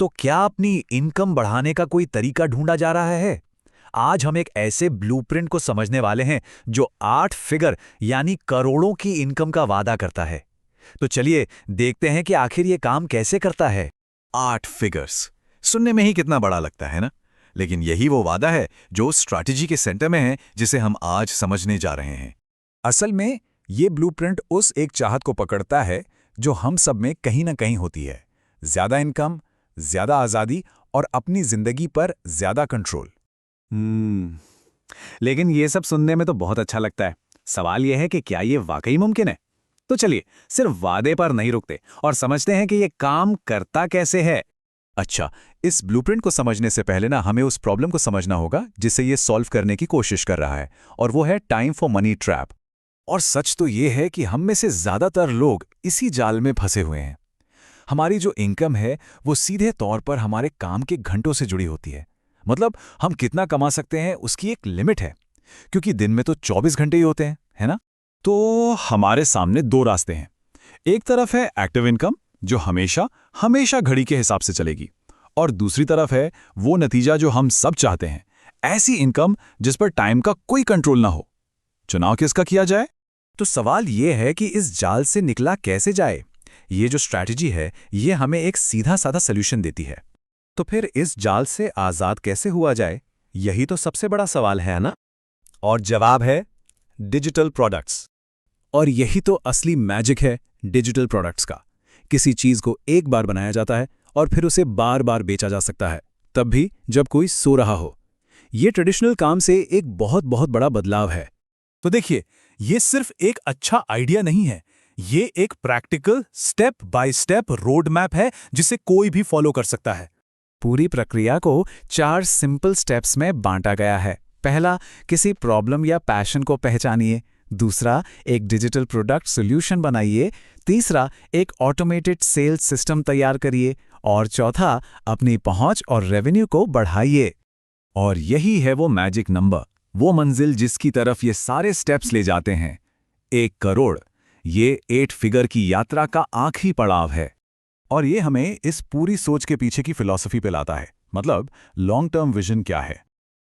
तो क्या अपनी इनकम बढ़ाने का कोई तरीका ढूंढा जा रहा है? आज हम एक ऐसे ब्लूप्रिंट को समझने वाले हैं जो 8 फिगर यानी करोड़ों की इनकम का वादा करता है। तो चलिए देखते हैं कि आखिर ये काम कैसे करता है। 8 फिगर्स सुनने में ही कितना बड़ा लगता है ना, लेकिन यही वो वादा है जो स्ट्रैटेजी के सेंटर में है, जिसे हम आज समझने जा रहे हैं। असल में ये ब्लूप्रिंट उस एक चाहत को पकड़ता है जो हम सब में कहीं ना कहीं होती है। ज्यादा इनकम, ज्यादा आज़ादी और अपनी जिंदगी पर ज्यादा कंट्रोल। लेकिन ये सब सुनने में तो बहुत अच्छा लगता है। सवाल यह है कि क्या ये वाकई मुमकिन है? तो चलिए सिर्फ वादे पर नहीं रुकते और समझते हैं कि ये काम करता कैसे है। अच्छा, इस ब्लूप्रिंट को समझने से पहले ना हमें उस प्रॉब्लम को समझना होगा जिसे ये सॉल्व करने की कोशिश कर रहा है, और वो है टाइम फॉर मनी ट्रैप। और सच तो ये है कि हम में से ज्यादातर लोग इसी जाल में फंसे हुए हैं। हमारी जो इनकम है वो सीधे तौर पर हमारे काम के घंटों से जुड़ी होती है। मतलब हम कितना कमा सकते हैं उसकी एक लिमिट है, क्योंकि दिन में तो 24 घंटे ही होते हैं, है ना? तो हमारे सामने दो रास्ते हैं। एक तरफ है एक्टिव इनकम जो हमेशा हमेशा घड़ी के हिसाब से चलेगी, और दूसरी तरफ है वो नतीजा जो हम सब चाहते हैं, ऐसी इनकम जिस पर टाइम का कोई कंट्रोल ना हो। चुनाव किसका किया जाए? तो सवाल ये है कि इस जाल से निकला कैसे जाए। ये जो स्ट्रैटेजी है ये हमें एक सीधा साधा सॉल्यूशन देती है। तो फिर इस जाल से आज़ाद कैसे हुआ जाए, यही तो सबसे बड़ा सवाल है ना? और जवाब है डिजिटल प्रोडक्ट्स। और यही तो असली मैजिक है डिजिटल प्रोडक्ट्स का। किसी चीज को एक बार बनाया जाता है और फिर उसे बार बार बेचा जा सकता है, तब भी जब कोई सो रहा हो। ये ट्रेडिशनल काम से एक बहुत बहुत बड़ा बदलाव है। तो देखिए, ये सिर्फ एक अच्छा आइडिया नहीं है, ये एक practical step by step road map है जिसे कोई भी फॉलो कर सकता है। पूरी प्रक्रिया को 4 सिंपल स्टेप्स में बांटा गया है। पहला, किसी प्रॉब्लम या पैशन को पहचानिए। दूसरा, एक डिजिटल प्रोडक्ट सॉल्यूशन बनाइए। तीसरा, एक ऑटोमेटेड सेल्स सिस्टम तैयार करिए। और चौथा, अपनी पहुंच और रेवेन्यू को बढ़ाइए। और यही है वो मैजिक नंबर, वो मंजिल जिसकी तरफ ये सारे स्टेप्स ले जाते हैं। 1 करोड़, ये 8 फिगर की यात्रा का आखिरी पड़ाव है। और ये हमें इस पूरी सोच के पीछे की फिलॉसफी पे लाता है, मतलब लॉन्ग टर्म विजन क्या है।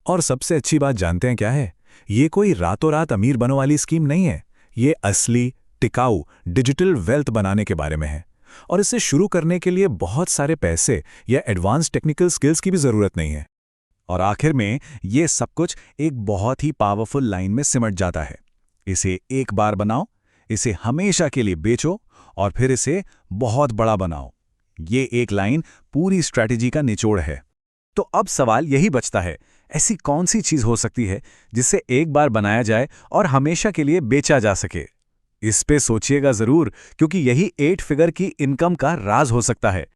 और सबसे अच्छी बात जानते हैं क्या है? ये कोई रातों रात अमीर बनने वाली स्कीम नहीं है। ये असली टिकाऊ डिजिटल वेल्थ बनाने के बारे में है। और इसे शुरू करने के लिए बहुत सारे पैसे या एडवांस टेक्निकल स्किल्स की भी जरूरत नहीं है। और आखिर में ये सब कुछ एक बहुत ही पावरफुल लाइन में सिमट जाता है। इसे एक बार बनाओ, इसे हमेशा के लिए बेचो, और फिर इसे बहुत बड़ा बनाओ। ये एक लाइन पूरी स्ट्रैटेजी का निचोड़ है। तो अब सवाल यही बचता है, ऐसी कौन सी चीज हो सकती है जिसे एक बार बनाया जाए और हमेशा के लिए बेचा जा सके? इस पे सोचिएगा जरूर, क्योंकि यही 8 फिगर की इनकम का राज हो सकता है।